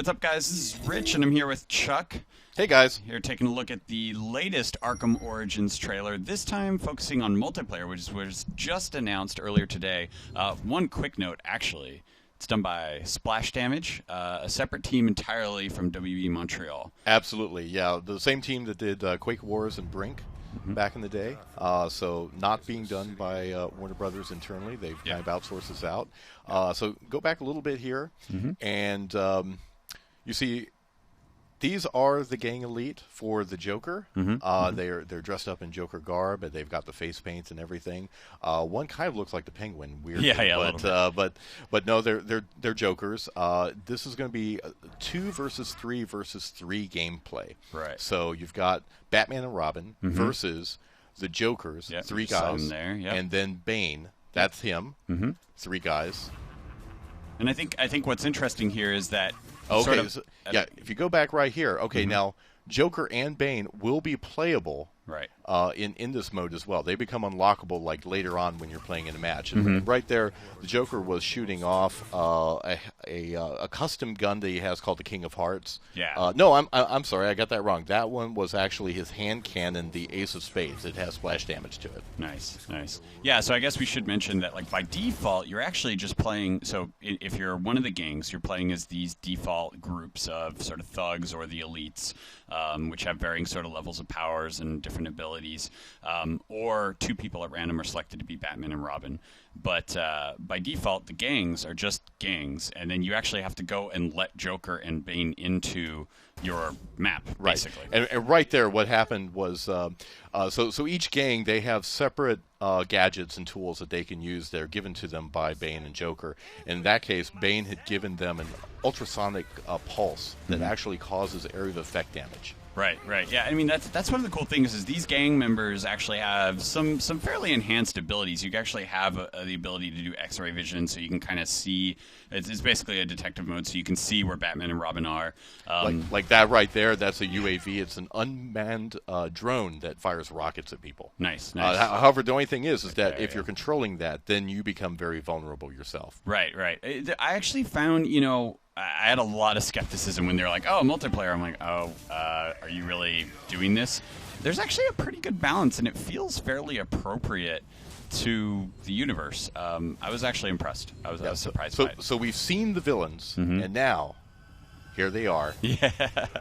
what's up, guys? This is Rich, and I'm here with Chuck. Hey, guys. Here taking a look at the latest Arkham Origins trailer, this time focusing on multiplayer, which was just announced earlier today. One quick note, actually. It's done by Splash Damage, a separate team entirely from WB Montreal. Absolutely, yeah. The same team that did Quake Wars and Brink back in the day. So not being done by Warner Brothers internally. They've kind of outsourced this out. So go back a little bit here, and you see these are the gang elite for the Joker. They're dressed up in Joker garb, and they've got the face paints and everything. One kind of looks like the Penguin, weirdly, but no, they're Jokers. This is going to be 2 versus 3 versus 3 gameplay. Right. So you've got Batman and Robin versus the Jokers, 3 guys, there, and then Bane. That's him. 3 guys. And I think what's interesting here is that if you go back right here, now Joker and Bane will be playable in this mode as well. They become unlockable like later on when you're playing in a match. And right there, the Joker was shooting off a custom gun that he has called the King of Hearts. No, I'm sorry, I got that wrong. That one was actually his hand cannon, the Ace of Spades. It has splash damage to it. Nice. Yeah, so I guess we should mention that, like, by default, you're actually just playing. So if you're one of the gangs, you're playing as these default groups of sort of thugs or the elites, which have varying sort of levels of powers and different abilities. Or 2 people at random are selected to be Batman and Robin. But by default, the gangs are just gangs, and then you actually have to go and let Joker and Bane into your map, basically. And right there, what happened was, so each gang, they have separate gadgets and tools that they can use. They're given to them by Bane and Joker. In that case, Bane had given them an ultrasonic pulse that actually causes area of effect damage. Right. Yeah, I mean, that's one of the cool things is these gang members actually have some fairly enhanced abilities. You actually have the ability to do X-ray vision, so you can kind of see. It's basically a detective mode, so you can see where Batman and Robin are. Like that right there, that's a UAV. It's an unmanned drone that fires rockets at people. Nice. However, the only thing is that if you're controlling that, then you become very vulnerable yourself. Right. I actually found, I had a lot of skepticism when they were like, oh, multiplayer. I'm like, are you really doing this? There's actually a pretty good balance, and it feels fairly appropriate to the universe. I was actually impressed. I was surprised by it. So we've seen the villains, and now here they are. Yeah.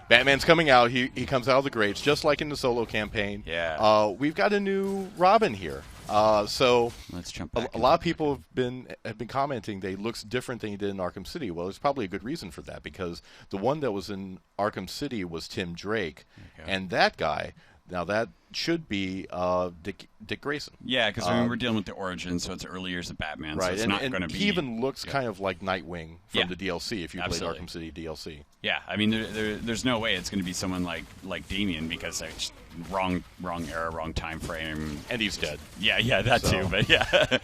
Batman's coming out. He comes out of the grates, just like in the solo campaign. Yeah. We've got a new Robin here. So let's jump back. A lot of people have been commenting that he looks different than he did in Arkham City. Well, there's probably a good reason for that, because the one that was in Arkham City was Tim Drake, and that guy. Now that should be Dick Grayson. Yeah, because we're dealing with the Origins, so it's early years of Batman. Right, so it's not going to be. He even looks kind of like Nightwing from the DLC. If you played Arkham City DLC. Yeah, I mean, there's no way it's going to be someone like Damian, because it's wrong era, wrong time frame, and he's dead. Yeah, that too. But yeah.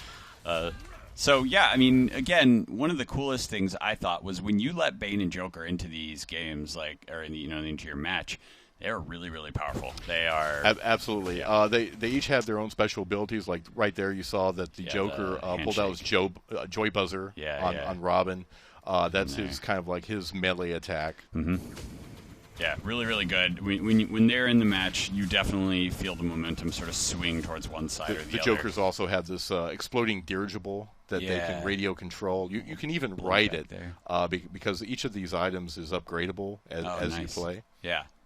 So yeah, I mean, again, one of the coolest things I thought was when you let Bane and Joker into these games, or into your match. They're really, really powerful. They are absolutely. They each have their own special abilities. Like right there, you saw that the Joker pulled out his Joy Buzzer on Robin. That's his kind of like his melee attack. Yeah, really, really good. When they're in the match, you definitely feel the momentum sort of swing towards one side or the other. The Jokers also have this exploding dirigible that they can radio control. You can even ride it because each of these items is upgradable as you play.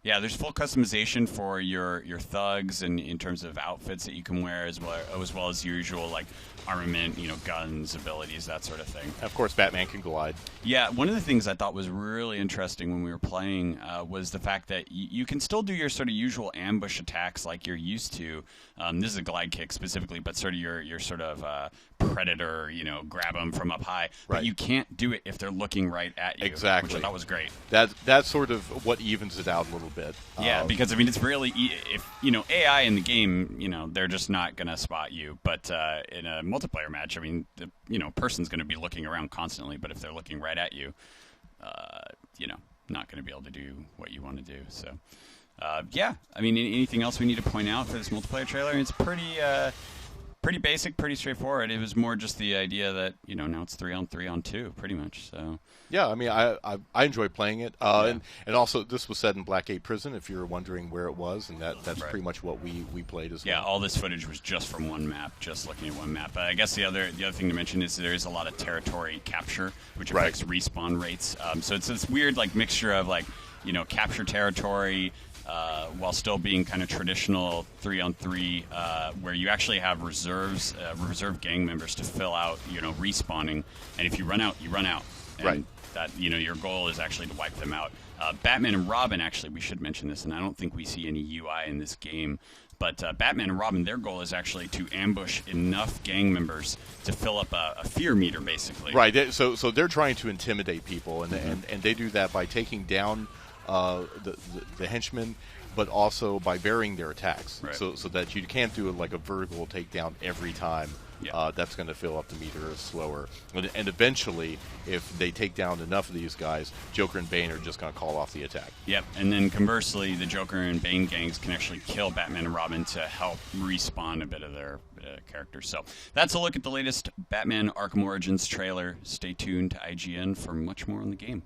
Yeah, there's full customization for your thugs and in terms of outfits that you can wear as well as usual like armament, guns, abilities, that sort of thing. Of course, Batman can glide. Yeah, one of the things I thought was really interesting when we were playing was the fact that you can still do your sort of usual ambush attacks like you're used to. This is a glide kick specifically, but sort of your sort of predator, grab them from up high. But you can't do it if they're looking right at you. Exactly. Which I thought was great. That's sort of what evens it out a little bit. Yeah, because I mean it's really if AI in the game, they're just not gonna spot you. But in a multiplayer match, I mean, the person's gonna be looking around constantly. But if they're looking right at you, not gonna be able to do what you want to do. So. Yeah, I mean, anything else we need to point out for this multiplayer trailer? It's pretty Pretty basic, pretty straightforward. It was more just the idea that now it's 3-on-3-on-2, pretty much. So yeah, I mean, I enjoy playing it, and also this was set in Blackgate Prison. If you're wondering where it was, and that's pretty much what we played as well. Yeah, all this footage was just from one map, just looking at one map. I guess the other thing to mention is there is a lot of territory capture, which affects respawn rates. So it's this weird mixture of capture territory. While still being kind of traditional 3-on-3, where you actually have reserve gang members to fill out, respawning, and if you run out, you run out. And that, your goal is actually to wipe them out. Batman and Robin, actually, we should mention this, and I don't think we see any UI in this game, but Batman and Robin, their goal is actually to ambush enough gang members to fill up a fear meter, basically. Right. So they're trying to intimidate people, and they do that by taking down the henchmen, but also by varying their attacks, so that you can't do a vertical takedown every time. That's going to fill up the meter slower, and eventually, if they take down enough of these guys, Joker and Bane are just going to call off the attack. Yep, and then conversely, the Joker and Bane gangs can actually kill Batman and Robin to help respawn a bit of their characters. So that's a look at the latest Batman Arkham Origins trailer. Stay tuned to IGN for much more on the game.